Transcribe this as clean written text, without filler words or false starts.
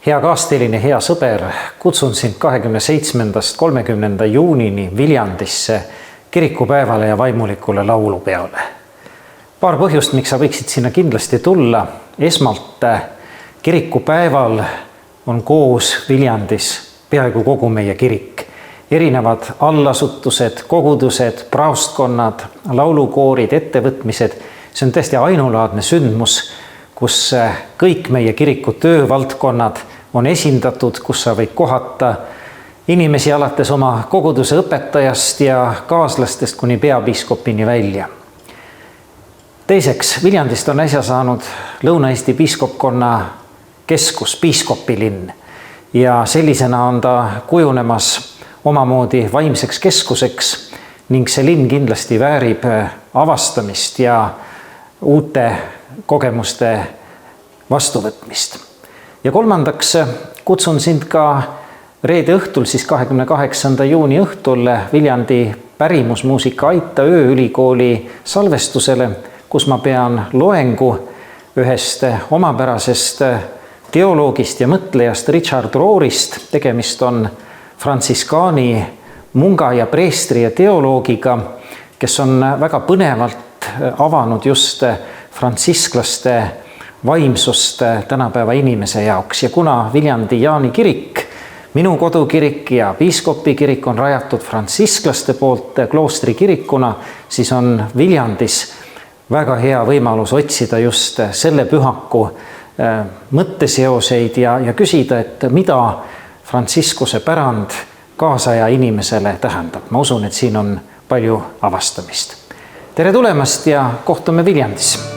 Hea kaasteline, hea sõber, kutsun sind 27. 30. juunini Viljandisse kirikupäevale ja vaimulikule laulupeole. Paar põhjust, miks sa võiksid sinna kindlasti tulla. Esmalt kirikupäeval on koos Viljandis peaaegu kogu meie kirik. Erinevad allasutused, kogudused, praostkonnad, laulukoorid, ettevõtmised. See on tõesti ainulaadne sündmus, kus kõik meie kiriku töövaldkonnad on esindatud, kus sa võid kohata inimesi alates oma koguduse õpetajast ja kaaslastest kuni peapiiskopini välja. Teiseks, Viljandist on äsja saanud Lõuna-Eesti piiskopkonna keskus, piiskopilinn ja sellisena on ta kujunemas omamoodi vaimseks keskuseks ning see linn kindlasti väärib avastamist ja uute kogemuste vastuvõtmist. Ja kolmandaks kutsun sind ka reede õhtul, siis 28. juuni õhtul Viljandi pärimusmuusika Aita ööülikooli salvestusele, kus ma pean loengu ühest omapärasest teoloogist ja mõtlejast Richard Rohrist. Tegemist on frantsiskaani munga ja preestri ja teoloogiga, kes on väga põnevalt avanud just frantsisklaste vaimsust tänapäeva inimese jaoks. Ja kuna Viljandi Jaani kirik, minu kodukirik ja piiskopi kirik on rajatud frantsisklaste poolt kloostri kirikuna, siis on Viljandis väga hea võimalus otsida just selle pühaku mõtteseoseid ja küsida, et mida frantsiskuse pärand kaasaja inimesele tähendab. Ma usun, et siin on palju avastamist. Tere tulemast ja kohtume Viljandis!